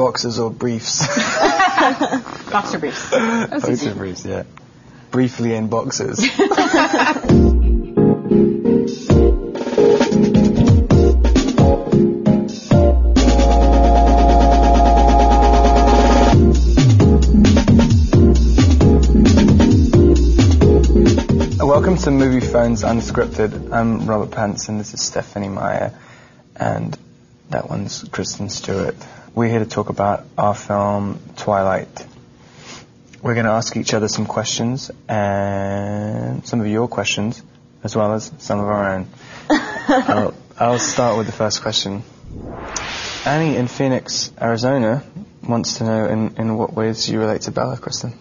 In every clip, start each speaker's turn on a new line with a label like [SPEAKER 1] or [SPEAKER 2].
[SPEAKER 1] Boxers or briefs?
[SPEAKER 2] Boxer briefs.
[SPEAKER 1] Boxer briefs, yeah. Briefly in boxers. Welcome to Moviefone Unscripted. I'm Robert Pattinson, this is Stephanie Meyer, and that one's Kristen Stewart. We're here to talk about our film, Twilight. We're going to ask each other some questions, and some of your questions, as well as some of our own. I'll start with the first question. Annie in Phoenix, Arizona, wants to know in what ways you relate to Bella, Kristen.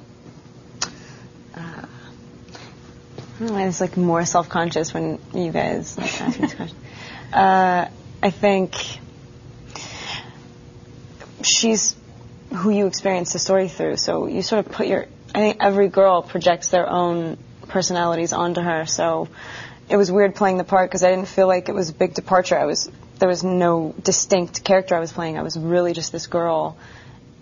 [SPEAKER 3] I was like more self-conscious when you guys asked me this question. I think she's who you experience the story through. So you sort of I think every girl projects their own personalities onto her. So it was weird playing the part because I didn't feel like it was a big departure. There was no distinct character I was playing. I was really just this girl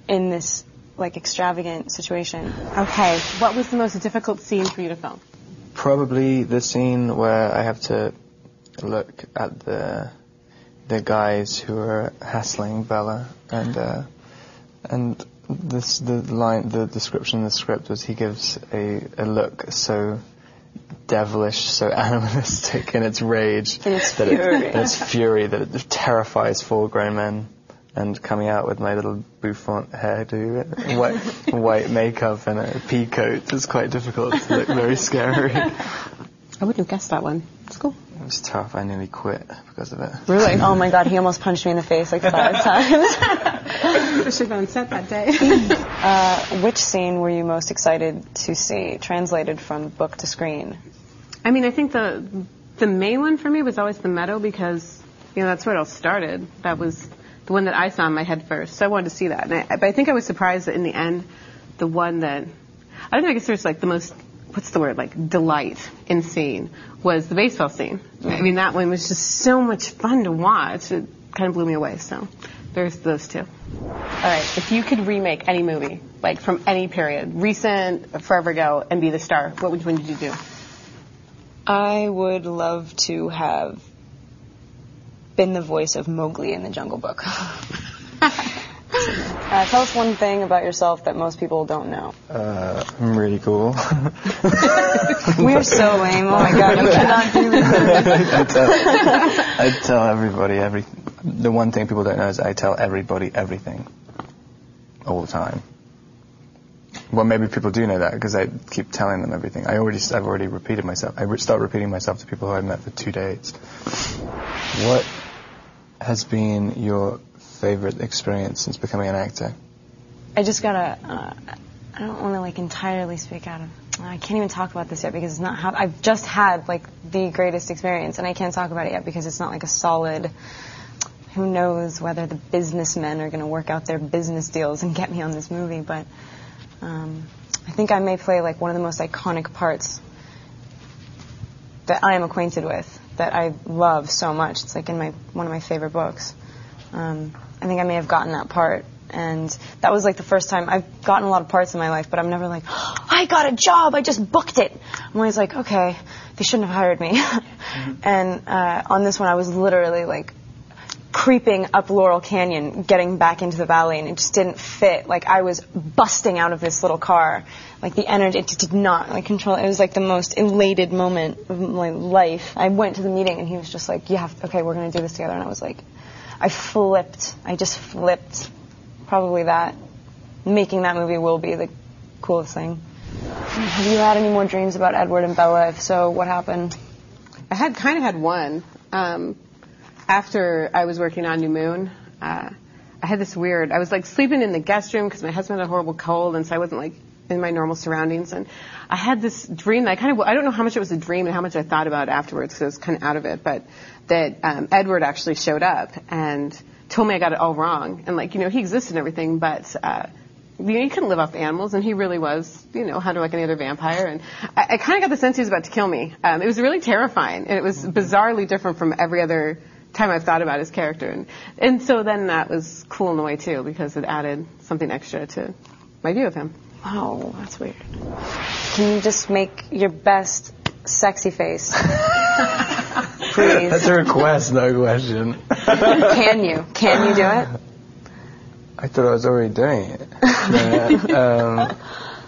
[SPEAKER 3] in this like extravagant situation.
[SPEAKER 2] Okay, what was the most difficult scene for you to film?
[SPEAKER 1] Probably the scene where I have to look at the guys who are hassling Bella, and the description in the script was he gives a look so devilish, so animalistic in its rage, its fury that it terrifies four grown men. And coming out with my little bouffant hairdo, white makeup and a pea coat is quite difficult to look very scary.
[SPEAKER 2] I wouldn't have guessed that one. It's cool.
[SPEAKER 1] It was tough. I nearly quit because of it.
[SPEAKER 3] Really? Oh my God, he almost punched me in the face like 5 times.
[SPEAKER 2] I should have been on set that day.
[SPEAKER 3] Which scene were you most excited to see translated from book to screen?
[SPEAKER 2] I mean, I think the main one for me was always the meadow because, that's where it all started. That was the one that I saw in my head first, so I wanted to see that. But I think I was surprised that in the end, the one that, I don't know, I guess there's like the most, what's the word, like delight in scene was the baseball scene. I mean, that one was just so much fun to watch. It kind of blew me away, so there's those two. All right, if you could remake any movie, like from any period, recent, forever ago, and be the star, which one did you do?
[SPEAKER 3] I would love to have been the voice of Mowgli in the Jungle Book. Tell us one thing about yourself that most people don't know.
[SPEAKER 1] I'm really cool.
[SPEAKER 3] We're so lame. Oh my God, we cannot do this.
[SPEAKER 1] I tell everybody the one thing people don't know is I tell everybody everything all the time. Well, maybe people do know that because I keep telling them everything. I've already repeated myself. I start repeating myself to people who I've met for 2 days. What has been your favorite experience since becoming an actor?
[SPEAKER 3] I just gotta, I don't want to like entirely speak out of, I can't even talk about this yet because it's not how, I've just had like the greatest experience and I can't talk about it yet because it's not like a solid, who knows whether the businessmen are going to work out their business deals and get me on this movie, but I think I may play like one of the most iconic parts that I am acquainted with, that I love so much. It's like in one of my favorite books. I think I may have gotten that part, and that was like the first time I've gotten a lot of parts in my life, but I'm never like, oh, I got a job, I just booked it. I'm always like, okay, they shouldn't have hired me. And on this one, I was literally like creeping up Laurel Canyon, getting back into the valley, and it just didn't fit. Like I was busting out of this little car. Like the energy, it just did not like control. It was like the most elated moment of my life. I went to the meeting and he was just like, okay, we're going to do this together. And I was like, I just flipped. Probably that. Making that movie will be the coolest thing. Have you had any more dreams about Edward and Bella? If so, what happened?
[SPEAKER 2] I had one. After I was working on New Moon, I had this weird, I was like sleeping in the guest room because my husband had a horrible cold, and so I wasn't like in my normal surroundings, and I had this dream that I don't know how much it was a dream and how much I thought about it afterwards because I was kind of out of it, but that Edward actually showed up and told me I got it all wrong, and like, he existed and everything, but he couldn't live off animals, and he really was, hunted like any other vampire, and I kind of got the sense he was about to kill me. It was really terrifying, and it was bizarrely different from every other time I've thought about his character. And so then that was cool in a way, too, because it added something extra to my view of him.
[SPEAKER 3] Oh, that's weird. Can you just make your best sexy face? Please.
[SPEAKER 1] That's a request, no question.
[SPEAKER 3] Can you? Can you do it?
[SPEAKER 1] I thought I was already doing it.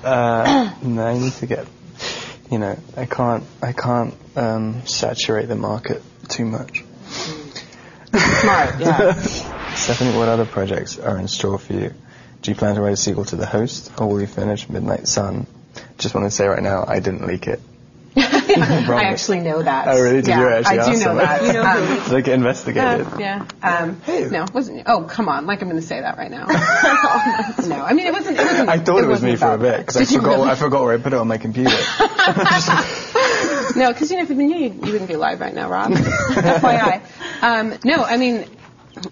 [SPEAKER 1] No, I need to get, I can't saturate the market too much.
[SPEAKER 2] Smart, yeah.
[SPEAKER 1] Stephanie, what other projects are in store for you? Do you plan to write a sequel to The Host, or will you finish Midnight Sun? Just want to say right now, I didn't leak it.
[SPEAKER 2] I actually know that.
[SPEAKER 1] Oh, really? Did you actually
[SPEAKER 2] I do know that.
[SPEAKER 3] You know who?
[SPEAKER 1] Like, investigated.
[SPEAKER 2] Yeah. No, it wasn't. Oh, come on. Like I'm going to say that right now. No, I mean, it wasn't.
[SPEAKER 1] I thought it was me for a bit, because I forgot where I put it on my computer.
[SPEAKER 2] No, because, if you knew, you wouldn't be alive right now, Rob. FYI. No, I mean,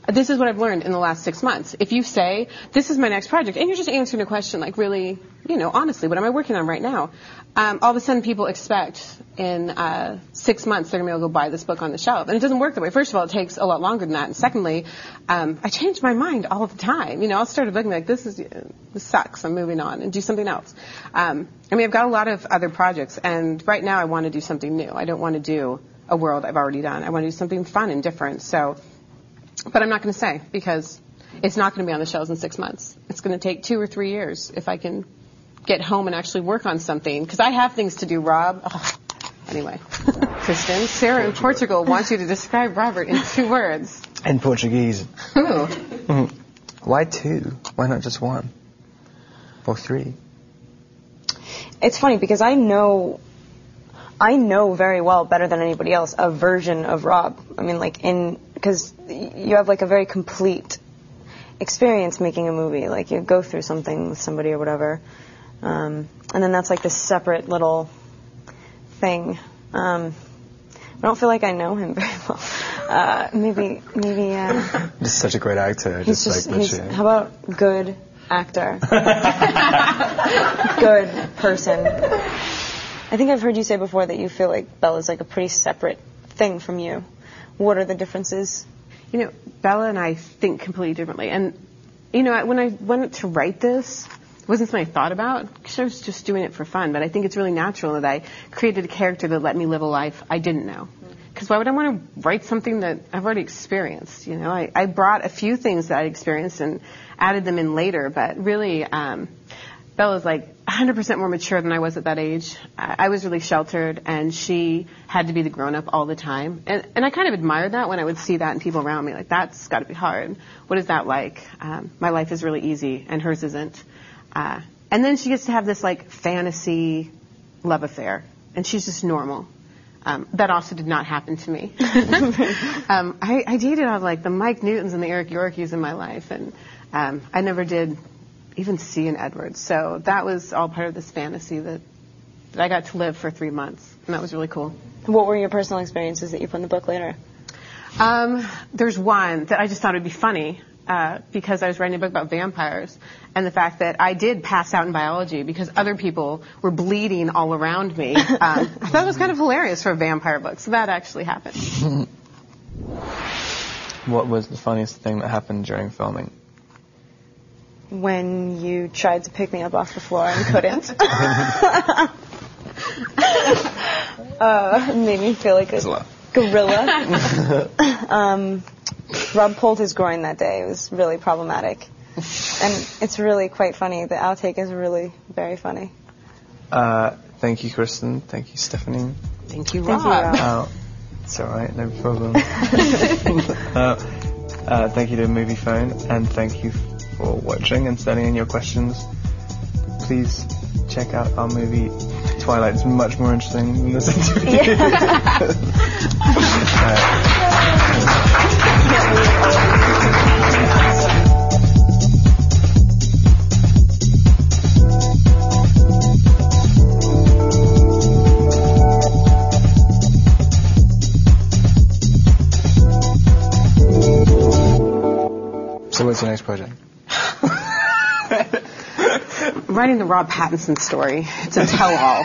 [SPEAKER 2] this is what I've learned in the last 6 months. If you say, this is my next project, and you're just answering a question, like, really, honestly, what am I working on right now? All of a sudden, people expect in 6 months they're going to be able to go buy this book on the shelf. And it doesn't work that way. First of all, it takes a lot longer than that. And secondly, I change my mind all the time. I'll start a book and be like, this sucks. I'm moving on and do something else. I've got a lot of other projects. And right now, I want to do something new. I don't want to do a world I've already done. I want to do something fun and different. But I'm not going to say, because it's not going to be on the shelves in 6 months. It's going to take 2 or 3 years if I can get home and actually work on something. Because I have things to do, Rob. Oh, anyway, Kristen, Sarah in Portugal wants you to describe Robert in 2 words.
[SPEAKER 1] In Portuguese.
[SPEAKER 2] Ooh.
[SPEAKER 1] Why 2? Why not just 1? Or 3?
[SPEAKER 3] It's funny, because I know very well, better than anybody else, a version of Rob. I mean, because you have, a very complete experience making a movie. Like, you go through something with somebody or whatever. And then that's, this separate little thing. I don't feel like I know him very well. Maybe.
[SPEAKER 1] He's such a great actor.
[SPEAKER 3] How about good actor? Good person. I think I've heard you say before that you feel like Bella's a pretty separate thing from you. What are the differences?
[SPEAKER 2] Bella and I think completely differently. And, when I went to write this, it wasn't something I thought about, because I was just doing it for fun. But I think it's really natural that I created a character that let me live a life I didn't know. Because why would I want to write something that I've already experienced? I brought a few things that I experienced and added them in later. But really, Bella's 100% more mature than I was at that age. I was really sheltered, and she had to be the grown-up all the time. And I kind of admired that when I would see that in people around me. That's got to be hard. What is that like? My life is really easy, and hers isn't. And then she gets to have this, fantasy love affair, and she's just normal. That also did not happen to me. I dated all, the Mike Newtons and the Eric Yorkies in my life, and I never did even see an Edwards. So that was all part of this fantasy that I got to live for 3 months, and that was really cool.
[SPEAKER 3] What were your personal experiences that you put in the book later?
[SPEAKER 2] There's one that I just thought would be funny, because I was writing a book about vampires, and the fact that I did pass out in biology because other people were bleeding all around me. I thought it was kind of hilarious for a vampire book, so that actually happened.
[SPEAKER 1] What was the funniest thing that happened during filming?
[SPEAKER 3] When you tried to pick me up off the floor and couldn't. Made me feel like a gorilla. Rob pulled his groin that day. It was really problematic. And it's really quite funny. The outtake is really very funny.
[SPEAKER 1] Thank you, Kristen. Thank you, Stephanie.
[SPEAKER 2] Thank you, Rob.
[SPEAKER 1] It's all right, no problem. Thank you to Moviefone, and thank you for watching and sending in your questions. Please check out our movie Twilight. It's much more interesting than this interview. So what's your next project?
[SPEAKER 2] Writing the Rob Pattinson story. It's a tell-all.